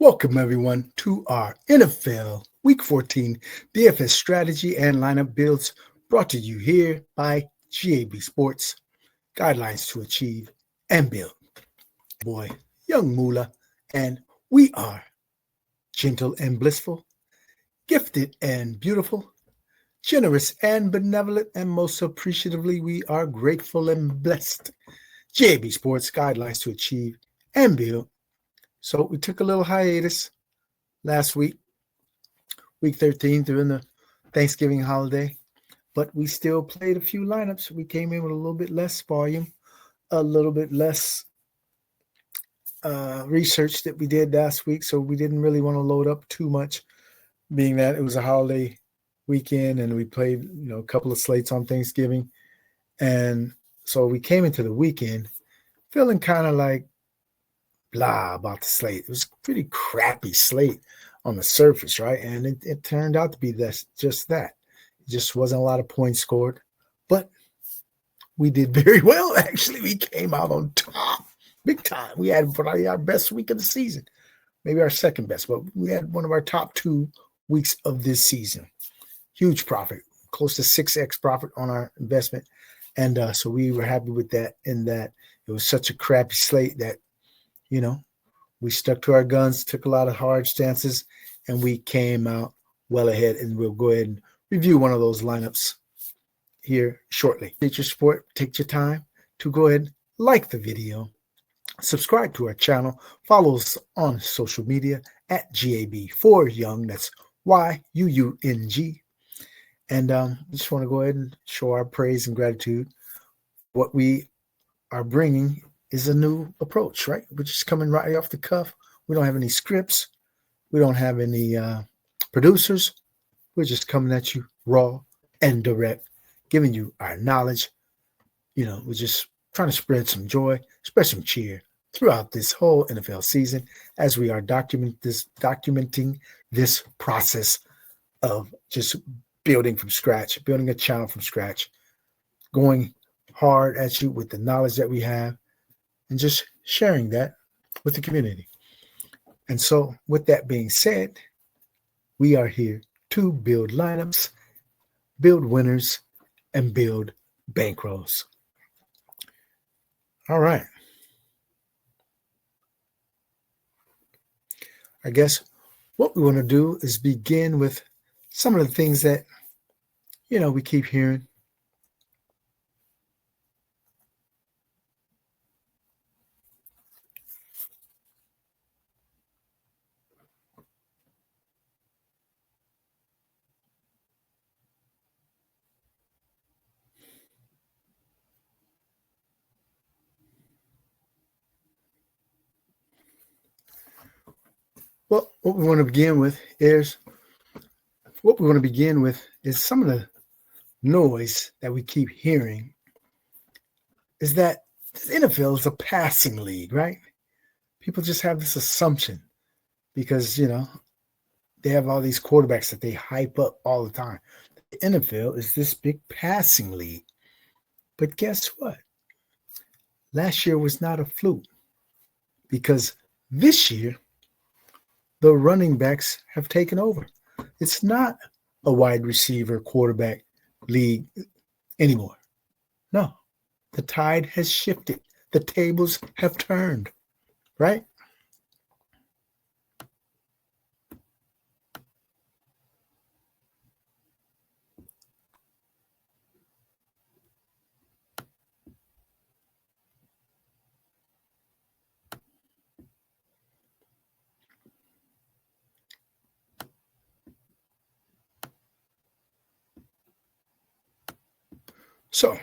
Welcome, everyone, to our NFL Week 14 DFS strategy and lineup builds brought to you here by GAB Sports. Guidelines to achieve and build. Boy, young MOOLAHH, and we are gentle and blissful, gifted and beautiful, generous and benevolent, and most appreciatively, we are grateful and blessed. GAB Sports, guidelines to achieve and build. So we took a little hiatus last week, week 13, during the Thanksgiving holiday, but we still played a few lineups. We came in with a little bit less volume, a little bit less research that we did last week, so we didn't really want to load up too much, being that it was a holiday weekend and we played, a couple of slates on Thanksgiving. And so we came into the weekend feeling kind of like blah about the slate. It was a pretty crappy slate on the surface, right? And it turned out to be just that. It just wasn't a lot of points scored, but we did very well, actually. We came out on top, big time. We had probably our best week of the season, maybe our second best, but we had one of our top 2 weeks of this season. Huge profit, close to 6x profit on our investment. And so we were happy with that, in that it was such a crappy slate that we stuck to our guns, took a lot of hard stances, and we came out well ahead. And we'll go ahead and review one of those lineups here shortly. Take your support, take your time to go ahead and like the video, subscribe to our channel, follow us on social media at GAB4Young. That's YUUNG. And just want to go ahead and show our praise and gratitude. What we are bringing is a new approach, right? We're just coming right off the cuff. We don't have any scripts. We don't have any producers. We're just coming at you raw and direct, giving you our knowledge. We're just trying to spread some joy, spread some cheer throughout this whole NFL season as we are documenting this process of just building from scratch, building a channel from scratch, going hard at you with the knowledge that we have, and just sharing that with the community. And so with that being said, we are here to build lineups, build winners, and build bankrolls. All right. I guess what we want to do is begin with some of the things that, we keep hearing. Well, what we want to begin with is some of the noise that we keep hearing is that the NFL is a passing league, right? People just have this assumption because, they have all these quarterbacks that they hype up all the time. The NFL is this big passing league. But guess what? Last year was not a fluke, because this year the running backs have taken over. It's not a wide receiver quarterback league anymore. No, the tide has shifted. The tables have turned, right? So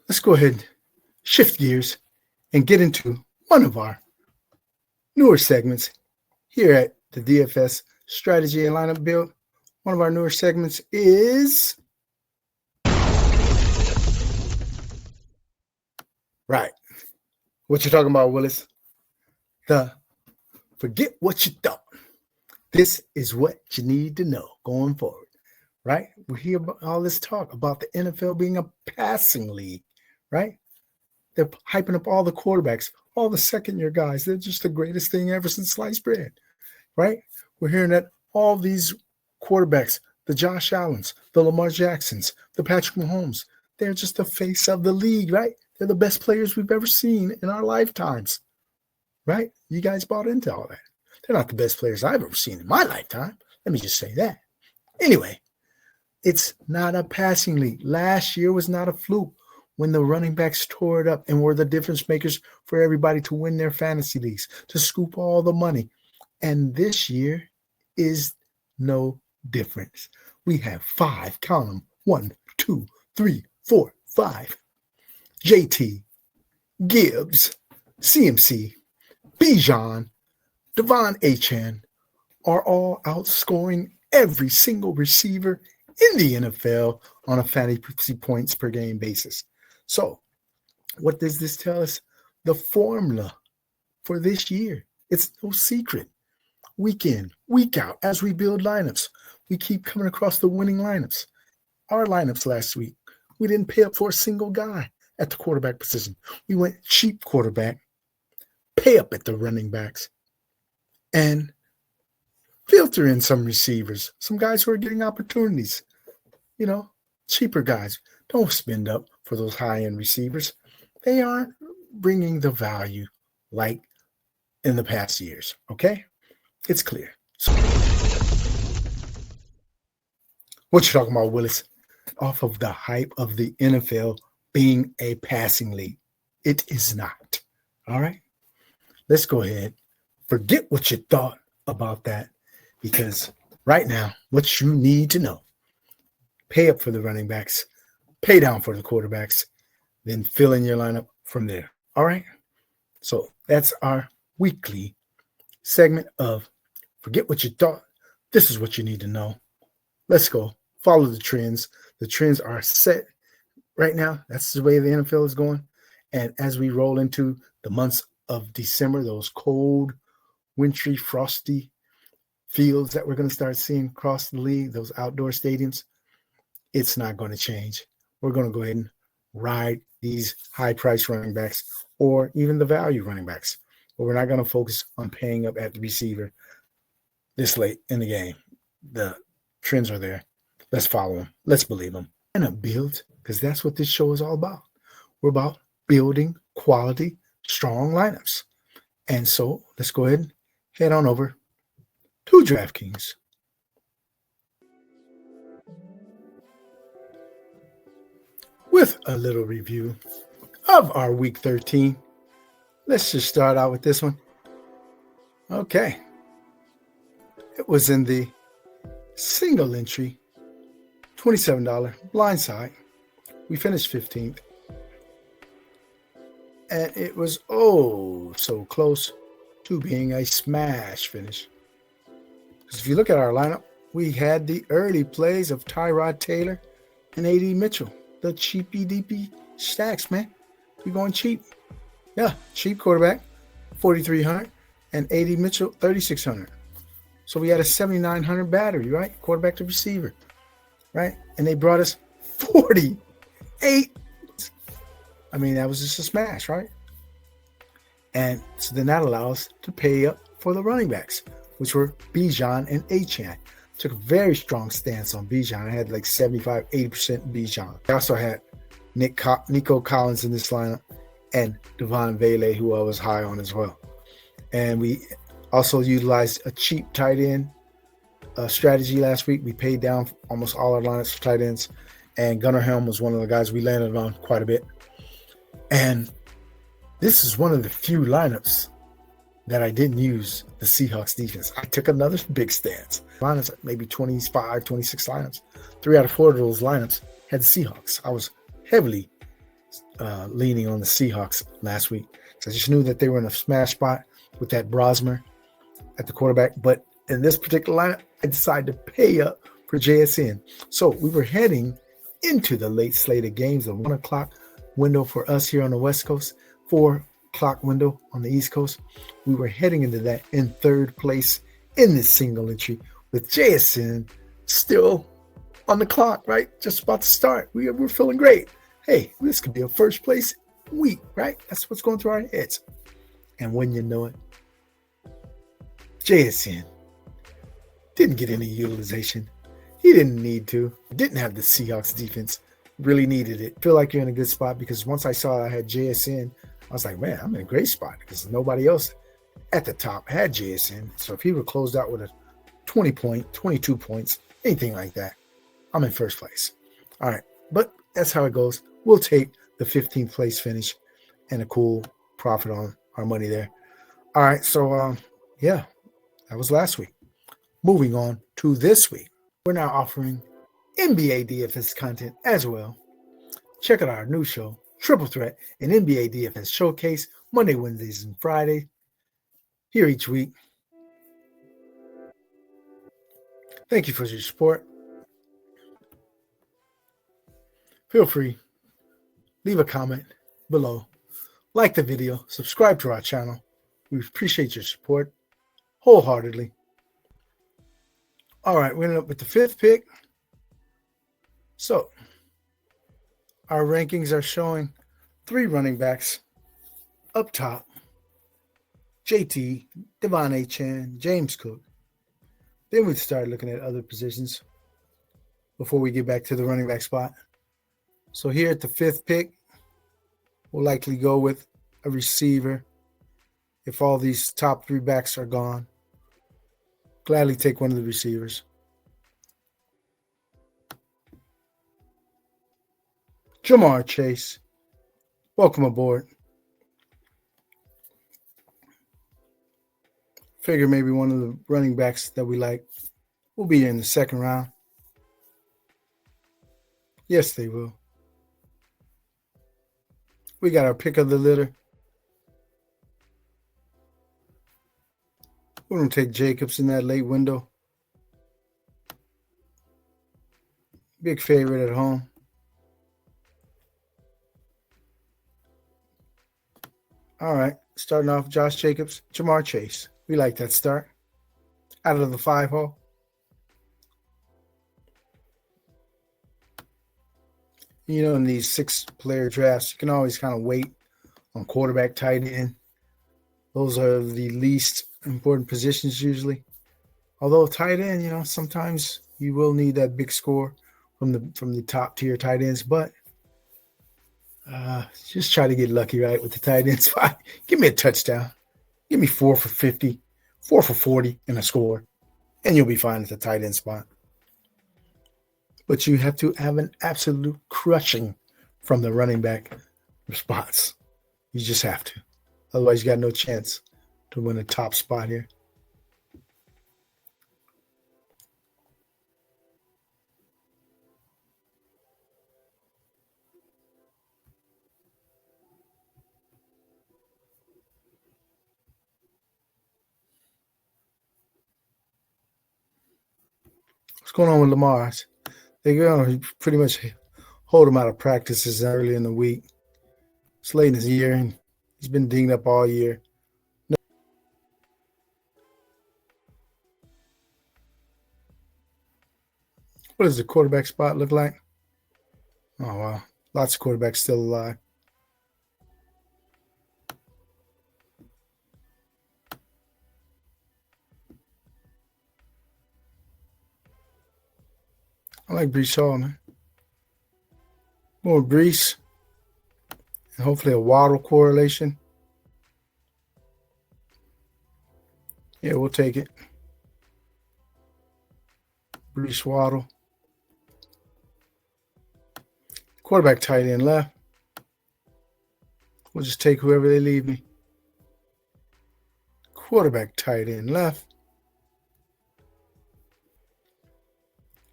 let's go ahead and shift gears and get into one of our newer segments here at the DFS Strategy and Lineup Build. One of our newer segments is right. What you talking about, Willis? The forget what you thought. This is what you need to know going forward. Right? We hear about all this talk about the NFL being a passing league, right? They're hyping up all the quarterbacks, all the second-year guys. They're just the greatest thing ever since sliced bread, right? We're hearing that all these quarterbacks, the Josh Allens, the Lamar Jacksons, the Patrick Mahomes, they're just the face of the league, right? They're the best players we've ever seen in our lifetimes, right? You guys bought into all that. They're not the best players I've ever seen in my lifetime. Let me just say that. Anyway, it's not a passing league. Last year was not a fluke when the running backs tore it up and were the difference makers for everybody to win their fantasy leagues, to scoop all the money. And this year is no difference. We have 5, count them, 1, 2, 3, 4, 5. JT, Gibbs, CMC, Bijan, Devon Achane are all outscoring every single receiver in the NFL on a fantasy points per game basis. So what does this tell us? The formula for this year, it's no secret. Week in, week out, as we build lineups, we keep coming across the winning lineups. Our lineups last week, we didn't pay up for a single guy at the quarterback position. We went cheap quarterback, pay up at the running backs, and filter in some receivers, some guys who are getting opportunities, cheaper guys. Don't spend up for those high-end receivers. They aren't bringing the value like in the past years, okay? It's clear. So, what you talking about, Willis? Off of the hype of the NFL being a passing league. It is not. All right? Let's go ahead. Forget what you thought about that, because right now, what you need to know, pay up for the running backs, pay down for the quarterbacks, then fill in your lineup from there. All right? So that's our weekly segment of Forget What You Thought. This is what you need to know. Let's go. Follow the trends. The trends are set right now. That's the way the NFL is going. And as we roll into the months of December, those cold, wintry, frosty fields that we're going to start seeing across the league, those outdoor stadiums, it's not going to change. We're going to go ahead and ride these high-priced running backs or even the value running backs. But we're not going to focus on paying up at the receiver this late in the game. The trends are there. Let's follow them. Let's believe them. And build, because that's what this show is all about. We're about building quality, strong lineups. And so let's go ahead and head on over to DraftKings. With a little review of our Week 13. Let's just start out with this one. Okay. It was in the single entry, $27 blind side. We finished 15th. And it was so close to being a smash finish. Because if you look at our lineup, we had the early plays of Tyrod Taylor and A.D. Mitchell. The cheapy deepy stacks, man. We're going cheap. Yeah, cheap quarterback, 4,300, and A.D. Mitchell, 3,600. So we had a 7,900 battery, right? Quarterback to receiver, right? And they brought us 48. I mean, that was just a smash, right? And so then that allows us to pay up for the running backs, which were Bijan and Achane. Took a very strong stance on Bijan. I had like 75, 80% Bijan. I also had Nico Collins in this lineup and Devon Vele, who I was high on as well. And we also utilized a cheap tight end strategy last week. We paid down almost all our lineups for tight ends. And Gunnar Helm was one of the guys we landed on quite a bit. And this is one of the few lineups that I didn't use the Seahawks defense. I took another big stance. Lineups, maybe 25, 26 lineups. 3 out of 4 of those lineups had the Seahawks. I was heavily leaning on the Seahawks last week. So I just knew that they were in a smash spot with that Brosmer at the quarterback. But in this particular lineup, I decided to pay up for JSN. So we were heading into the late slate of games, the 1 o'clock window for us here on the West Coast, 4 o'clock window on the East Coast. We were heading into that in third place in this single entry with JSN still on the clock, right? Just about to start. We're feeling great. Hey, this could be a first place week, right? That's what's going through our heads. And when you know it, JSN didn't get any utilization. He didn't need to. Didn't have the Seahawks defense. Really needed it. Feel like you're in a good spot because once I saw I had JSN, I was like, man, I'm in a great spot because nobody else at the top had JSN. So if he would closed out with a 20 point, 22 points, anything like that, I'm in first place. All right. But that's how it goes. We'll take the 15th place finish and a cool profit on our money there. All right. So, yeah, that was last week. Moving on to this week. We're now offering NBA DFS content as well. Check out our new show, Triple Threat, an NBA DFS showcase, Monday, Wednesdays, and Friday. Here each week. Thank you for your support. Feel free, leave a comment below, like the video, subscribe to our channel. We appreciate your support wholeheartedly. All right, we ended up with the 5th pick. So our rankings are showing 3 running backs up top: JT, Devon Achane, James Cook. Then we'd start looking at other positions before we get back to the running back spot. So here at the 5th pick, we'll likely go with a receiver. If all these top 3 backs are gone, gladly take one of the receivers. Jamar Chase, welcome aboard. Figure maybe one of the running backs that we like will be in the 2nd round. Yes, they will. We got our pick of the litter. We're going to take Jacobs in that late window. Big favorite at home. All right, starting off Josh Jacobs, Jamar Chase. We like that start. Out of the 5 hole. You know, in these 6-player drafts, you can always kind of wait on quarterback, tight end. Those are the least important positions usually. Although tight end, you know, sometimes you will need that big score from the top tier tight ends, but just try to get lucky, right, with the tight end spot. Give me a touchdown. Give me 4 for 50, 4 for 40 and a score, and you'll be fine at the tight end spot. But you have to have an absolute crushing from the running back spots. You just have to. Otherwise, you got no chance to win a top spot here. What's going on with Lamar? They're going to pretty much hold him out of practices early in the week. It's late in his year, and he's been dinged up all year. What does the quarterback spot look like? Oh, wow. Lots of quarterbacks still alive. I like Breece Hall, man. More Breece. And hopefully a Waddle correlation. Yeah, we'll take it. Breece Waddle. Quarterback tight end left. We'll just take whoever they leave me. Quarterback tight end left.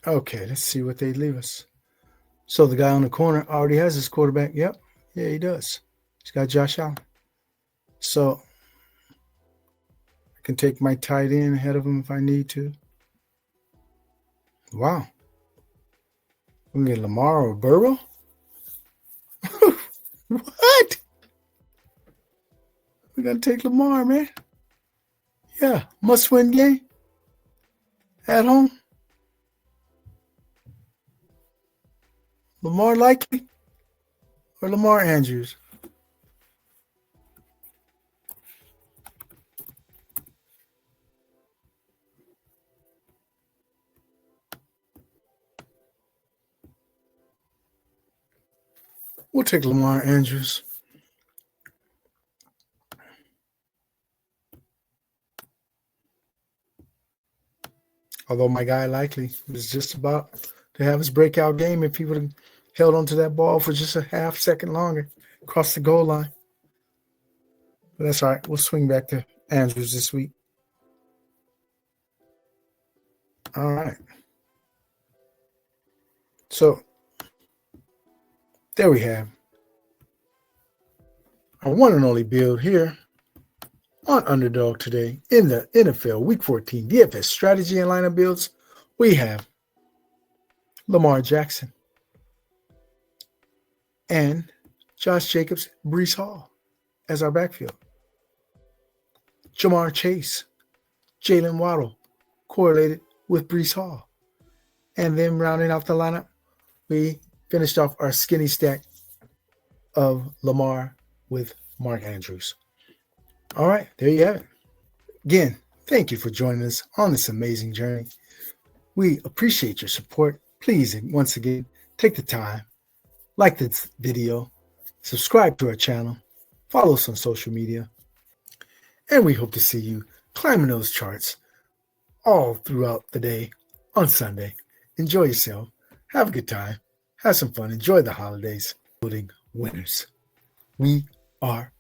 Okay, let's see what they leave us. So the guy on the corner already has his quarterback. Yep. Yeah, he does. He's got Josh Allen. So I can take my tight end ahead of him if I need to. Wow. We can get Lamar or Burrow? What? We got to take Lamar, man. Yeah, must-win game. At home. Lamar Likely or Lamar Andrews? We'll take Lamar Andrews. Although my guy likely was just about to have his breakout game if he would have held onto that ball for just a half second longer across the goal line. But that's all right. We'll swing back to Andrews this week. All right. So there we have our one and only build here on Underdog today in the NFL Week 14 DFS strategy and lineup builds. We have Lamar Jackson and Josh Jacobs, Breece Hall as our backfield. Jamar Chase, Jalen Waddle correlated with Breece Hall. And then rounding off the lineup, we finished off our skinny stack of Lamar with Mark Andrews. All right, there you have it. Again, thank you for joining us on this amazing journey. We appreciate your support. Please, once again, take the time, like this video, subscribe to our channel, follow us on social media, and we hope to see you climbing those charts all throughout the day on Sunday. Enjoy yourself. Have a good time. Have some fun. Enjoy the holidays. Including winners. We are